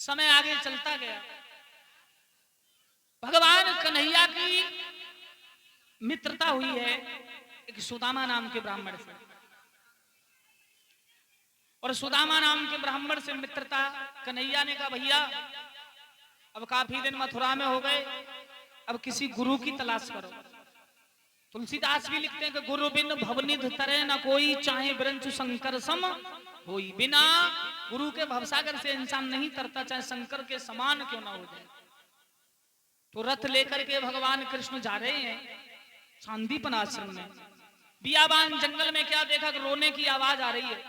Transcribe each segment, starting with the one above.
समय आगे चलता गया। भगवान कन्हैया की मित्रता हुई है एक सुदामा नाम के ब्राह्मण से, और सुदामा नाम के ब्राह्मण से मित्रता कन्हैया ने कहा भैया अब काफी दिन मथुरा में हो गए, अब किसी गुरु की तलाश करो। तुलसीदास भी लिखते हैं कि गुरु बिन भवनिध तरे न कोई, चाहे ब्रंच शंकर सम होई। बिना गुरु के भवसागर से इंसान नहीं तरता, चाहे शंकर के समान क्यों ना हो जाए। तो रथ लेकर के भगवान कृष्ण जा रहे हैं सांदीपन आश्रम में। बियाबान जंगल में क्या देखा कि रोने की आवाज आ रही है।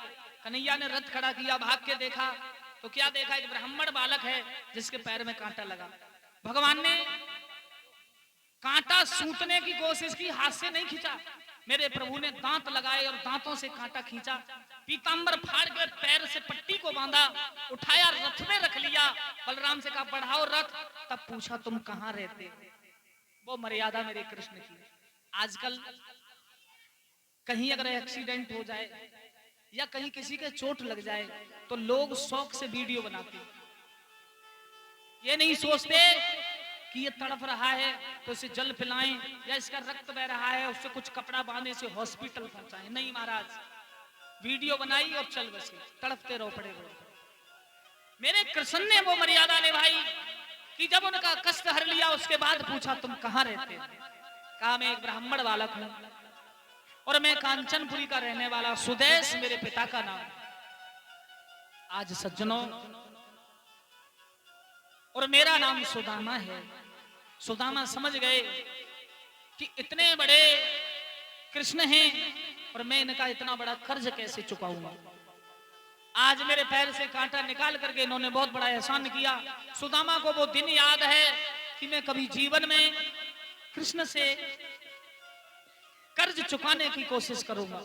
कन्हैया ने रथ खड़ा किया, भाग के देखा तो क्या देखा, एक ब्राह्मण बालक है जिसके पैर में कांटा लगा। भगवान ने कांटा सूंघने की कोशिश की, हाथ से नहीं खींचा। मेरे प्रभु ने दांत लगाए और दांतों से कांटा खींचा, पीतांबर फाड़ के पैर से पट्टी को बांधा, उठाया रथ में रख लिया। बलराम से कहा बढ़ाओ रथ। तब पूछा तुम कहां रहते। वो मर्यादा मेरे कृष्ण की। आजकल कहीं अगर एक्सीडेंट हो जाए या कहीं किसी के चोट लग जाए तो लोग शौक से वीडियो बनाते, ये नहीं सोचते कि ये तड़प रहा है तो इसे जल पिलाएं, या इसका रक्त बह रहा है उससे कुछ कपड़ा बांधे से हॉस्पिटल पहुंचाएं। नहीं महाराज, वीडियो बनाई और चल बसे, तड़पते रहो पड़े रहो। मेरे कृष्ण ने वो मर्यादा निभाई कि जब उनका कष्ट हर लिया उसके बाद पूछा तुम कहां रहते। कहा मैं एक ब्राह्मण बालक हूं और मैं कांचनपुरी का रहने वाला, सुदेश मेरे पिता का नाम। आज सज्जनों, और मेरा नाम सुदामा है। सुदामा समझ गए कि इतने बड़े कृष्ण हैं और मैं इनका इतना बड़ा कर्ज कैसे चुकाऊंगा। आज मेरे पैर से कांटा निकाल करके इन्होंने बहुत बड़ा एहसान किया। सुदामा को वो दिन याद है कि मैं कभी जीवन में कृष्ण से कर्ज चुकाने की कोशिश करूंगा।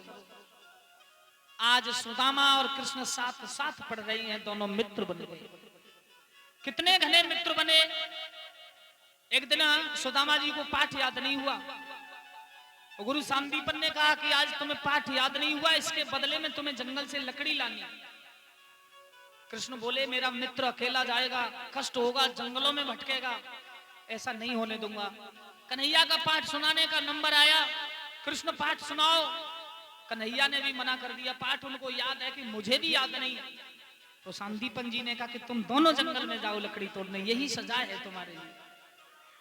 आज सुदामा और कृष्ण साथ साथ पढ़ रही हैं, दोनों मित्र बन गए। कितने घने मित्र बने। एक दिन सुदामा जी को पाठ याद नहीं हुआ, गुरु सांदीपन ने कहा कि आज तुम्हें पाठ याद नहीं हुआ, इसके बदले में तुम्हें जंगल से लकड़ी लानी। कृष्ण बोले मेरा मित्र अकेला जाएगा, कष्ट होगा, जंगलों में भटकेगा, ऐसा नहीं होने दूंगा। कन्हैया का पाठ सुनाने का नंबर आया, कृष्ण पाठ सुनाओ। कन्हैया ने भी मना कर दिया, पाठ उनको याद है कि मुझे भी याद नहीं। तो सांदीपन जी ने कहा कि तुम दोनों जंगल में जाओ लकड़ी तोड़ने, यही सजा है तुम्हारे लिए।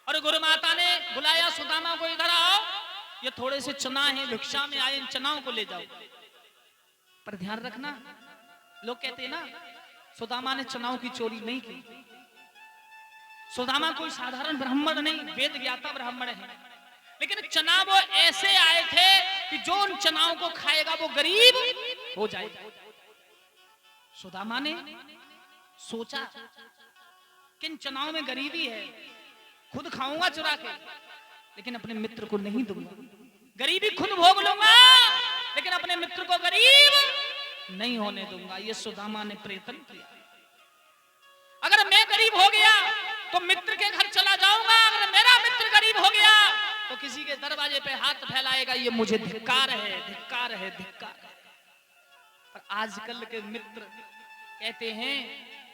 और गुरु माता ने बुलाया सुदामा को, इधर आओ, ये थोड़े से चना है, भिक्षा में आए, इन चनाओं को ले जाओ। पर ध्यान रखना, लोग कहते हैं ना सुदामा ने चनाओं की चोरी नहीं की। सुदामा कोई साधारण ब्राह्मण नहीं, वेद ज्ञाता ब्राह्मण है, लेकिन चना वो ऐसे आए थे कि जो उन चनाओं को खाएगा वो गरीब हो जाएगा। सुदामा ने सोचा कि इन चनाओं में गरीबी है, खुद खाऊंगा चुरा के लेकिन अपने मित्र को नहीं दूंगा। गरीबी खुद भोग लूंगा लेकिन अपने मित्र को गरीब नहीं होने दूंगा। ये सुदामा ने प्रयत्न किया। अगर मैं गरीब हो गया तो मित्र के घर चला जाऊंगा, अगर मेरा मित्र गरीब हो गया तो किसी के दरवाजे पे हाथ फैलाएगा, ये मुझे धिक्कार है, धिक्कार है, धिक्कार है। पर आजकल के मित्र कहते हैं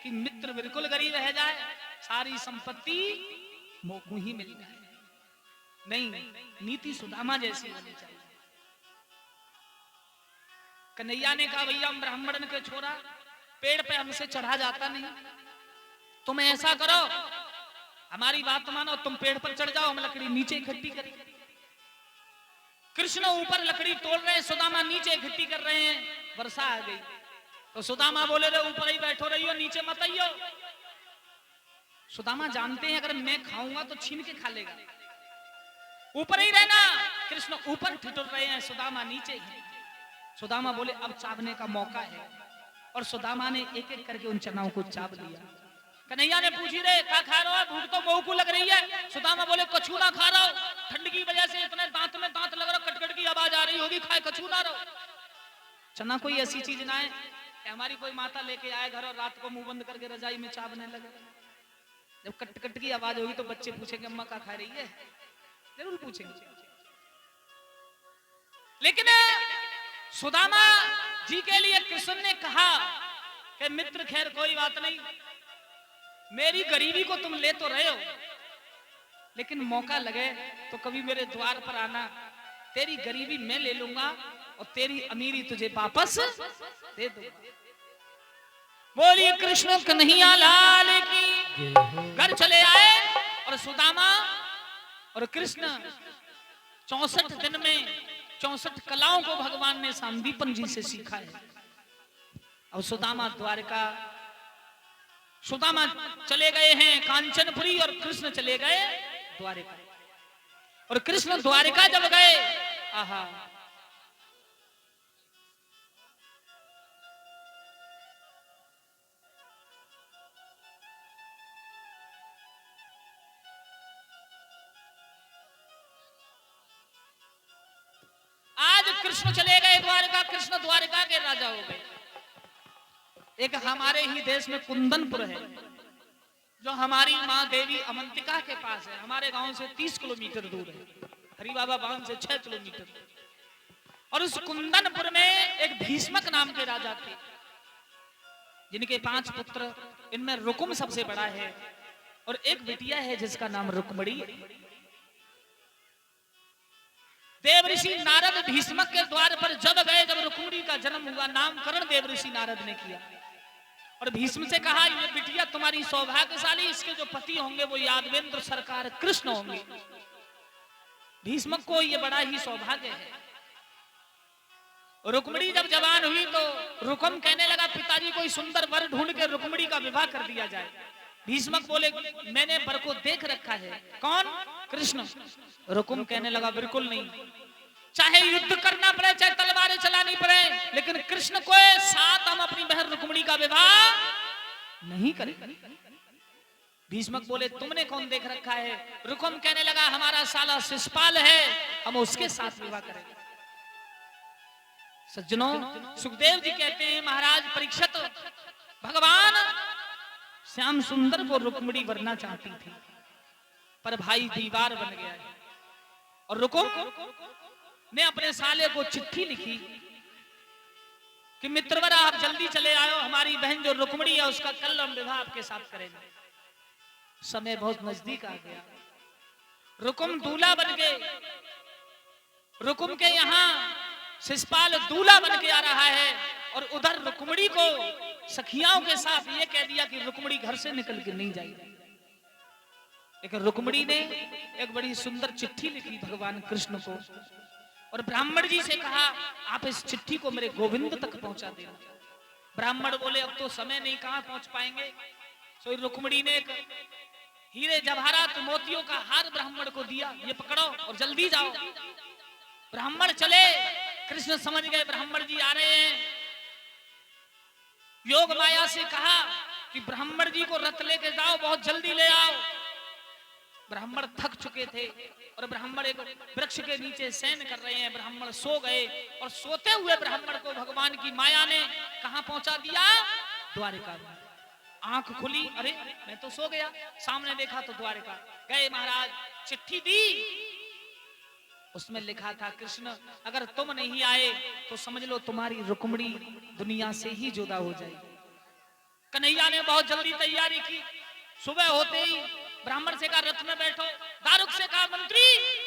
कि मित्र बिल्कुल गरीब रह जाए, सारी संपत्ति मोकू ही मिल जाए। नहीं, नीति सुदामा जैसी होनी चाहिए। कन्हैया ने कहा भैया हम ब्राह्मण के छोरा, पेड़ पे हमसे चढ़ा जाता नहीं, तुम ऐसा करो हमारी बात मानो, तुम पेड़ पर चढ़ जाओ, हम लकड़ी नीचे इकट्ठी करें। कृष्ण ऊपर लकड़ी तोड़ रहे हैं, सुदामा नीचे इकट्ठी कर रहे हैं। वर्षा आ गई तो सुदामा बोले रे ऊपर ही बैठो रहियो, नीचे मत आइयो। सुदामा जानते हैं अगर मैं खाऊंगा तो छीन के खा लेगा, ऊपर ही रहना। कृष्ण ऊपर ठिठुर रहे हैं, सुदामा नीचे ही। सुदामा बोले अब चावने का मौका है, और सुदामा ने एक एक करके उन चनाओं को चाव लिया। कन्हैया ने पूछी रे क्या खा रहा हो, भूख तो बहु को लग रही है। सुदामा बोले कछूरा खा रहा हो, ठंड की वजह से इतने दांत में दांत लग रहा, कटकट की आवाज आ रही होगी, खाए कछूरा रहो। चना कोई ऐसी चीज ना है हमारी कोई माता लेके आए घर और रात को मुंह बंद करके रजाई में चावने लगे। जब कट कट की आवाज होगी तो बच्चे पूछेंगे अम्मा क्या खा रही है, जरूर पूछेंगे। लेकिन सुदामा जी के लिए कृष्ण ने कहा कि मित्र खैर कोई बात नहीं, मेरी गरीबी को तुम ले तो रहे हो, लेकिन मौका लगे तो कभी मेरे द्वार पर आना, तेरी गरीबी मैं ले लूंगा और तेरी अमीरी तुझे वापस दे दूंगा। बोली कृष्ण कन्हैया लाल की। घर चले आए और सुदामा और कृष्ण 64 दिन में 64 कलाओं को भगवान ने सांदीपन जी से सीखा है। अब सुदामा चले गए हैं कांचनपुरी और कृष्ण चले गए द्वारिका। और कृष्ण द्वारिका जब गए, आहा, आज कृष्ण चले गए द्वारिका, कृष्ण द्वारिका के राजा हो गए। एक हमारे ही देश में कुंदनपुर है, जो हमारी माँ देवी अवंतिका के पास है, हमारे गांव से 30 किलोमीटर दूर है, हरि बाबा बांध से 6 किलोमीटर। और उस कुंदनपुर में एक भीष्मक नाम के राजा थे, जिनके 5 पुत्र, इनमें रुकुम सबसे बड़ा है और एक बिटिया है जिसका नाम रुक्मणी। देव ऋषि नारद भीष्मक के द्वार पर जब गए, जब रुक्मणी का जन्म हुआ, नामकरण देव ऋषि नारद ने किया और भीष्म से कहा, ये बिटिया तुम्हारी सौभाग्यशाली, इसके जो पति होंगे वो यादवेंद्र सरकार कृष्ण होंगे। भीष्मक को ये बड़ा ही सौभाग्य है। रुक्मणी जब जवान हुई तो रुकुम कहने लगा, पिताजी कोई सुंदर वर ढूंढ के रुक्मणी का विवाह कर दिया जाए। भीष्मक बोले, मैंने वर को देख रखा है। कौन? कृष्ण। रुकुम कहने लगा, बिल्कुल नहीं, चाहे युद्ध करना पड़े, चाहे तलवारें चलानी पड़े, लेकिन कृष्ण को साथ हम अपनी बहन रुक्मणी का विवाह नहीं करेंगे। भीष्मक बोले, तुमने कौन देख रखा है? रुकुम कहने लगा, हमारा साला शिशुपाल है, हम उसके साथ विवाह करेंगे। सज्जनों, सुखदेव जी कहते हैं, महाराज परीक्षित भगवान श्याम सुंदर को रुक्मणी वरना चाहती थी, पर भाई दीवार बन गया है। और रुकुम ने अपने साले को चिट्ठी लिखी कि मित्रवर आप जल्दी चले आयो, हमारी बहन जो रुक्मणी है उसका कल हम विवाह आपके साथ करेंगे। समय बहुत नजदीक आ गया। रुकुम दूल्हा बन गए। रुकुम के यहाँ शिशुपाल दूल्हा बन के आ रहा है और उधर रुक्मणी को सखियाओं के साथ ये कह दिया कि रुक्मणी घर से निकल के नहीं जाएगी। लेकिन रुक्मणी ने एक बड़ी सुंदर चिट्ठी लिखी भगवान कृष्ण को और ब्राह्मण जी से कहा, आप इस चिट्ठी को मेरे गोविंद तक पहुंचा देना। ब्राह्मण बोले, अब तो समय नहीं, कहां पहुंच पाएंगे। सो रुक्मणी ने एक हीरे जवाहरात मोतियों का हार ब्राह्मण को दिया, ये पकड़ो और जल्दी जाओ। ब्राह्मण चले। कृष्ण समझ गए ब्राह्मण जी आ रहे हैं। योग माया से कहा कि ब्राह्मण जी को रथ लेके जाओ, बहुत जल्दी ले आओ। ब्राह्मण थक चुके थे और ब्राह्मण एक वृक्ष के नीचे शयन कर रहे हैं। ब्राह्मण सो गए और सोते हुए ब्राह्मण को भगवान की माया ने कहां पहुंचा दिया? द्वारिका में। आंख खुली, अरे मैं तो सो गया, सामने देखा तो द्वारिका। गए महाराज, चिट्ठी दी, उसमें लिखा था, कृष्ण अगर तुम नहीं आए तो समझ लो तुम्हारी रुक्मणी दुनिया से ही जुदा हो जाएगी। कन्हैया ने बहुत जल्दी तैयारी की। सुबह होते ही ब्राह्मण से कहा, रथ में बैठो। दारुक से कहा, मंत्री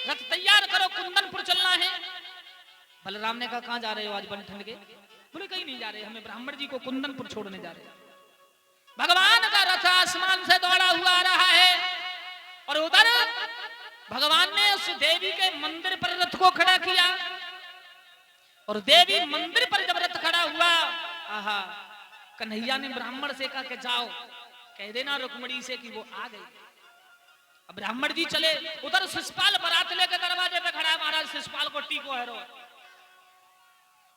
रथ तैयार करो, कुंदनपुर चलना है। बलराम ने कहा, कहां जा रहे हो आज बन ठंड के? बोले, कहीं नहीं जा रहे, हमें ब्राह्मण जी को कुंदनपुर छोड़ने जा रहे हैं। भगवान का रथ आसमान से दौड़ा हुआ आ रहा है और उधर भगवान ने उस देवी के मंदिर पर रथ को खड़ा किया और देवी मंदिर पर जब रथ खड़ा हुआ, आहा, कन्हैया ने ब्राह्मण से कहा कि जाओ कह देना रुक्मणी से कि वो आ गई। अब ब्राह्मण जी चले। उधर शिशुपाल बारात लेकर दरवाजे पे खड़ा है। महाराज शिशुपाल को टीको हैरो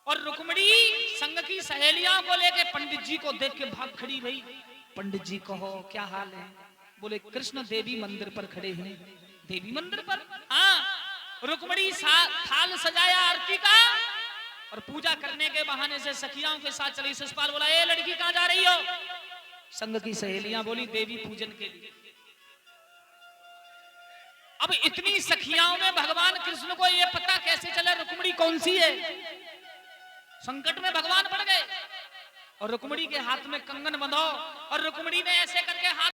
और रुक्मणी संग की सहेलियों को लेके पंडित जी को देख के भाग खड़ी भई। पंडित जी कहो क्या हाल है? बोले, कृष्ण देवी मंदिर पर खड़े हैं। देवी मंदिर पर? हाँ। रुक्मणी थाल सजाया आरती का और पूजा करने के बहाने से सखियाओं के साथ चली। शिशुपाल बोला, ए लड़की कहां जा रही हो? संग की सहेलियां बोली, देवी पूजन के लिए। अब इतनी सखियाओं में भगवान कृष्ण को यह पता कैसे चला रुक्मणी कौन सी है? संकट में भगवान पड़ गए और रुक्मणी के हाथ में कंगन बंधो और रुक्मणी ने ऐसे करके हाथ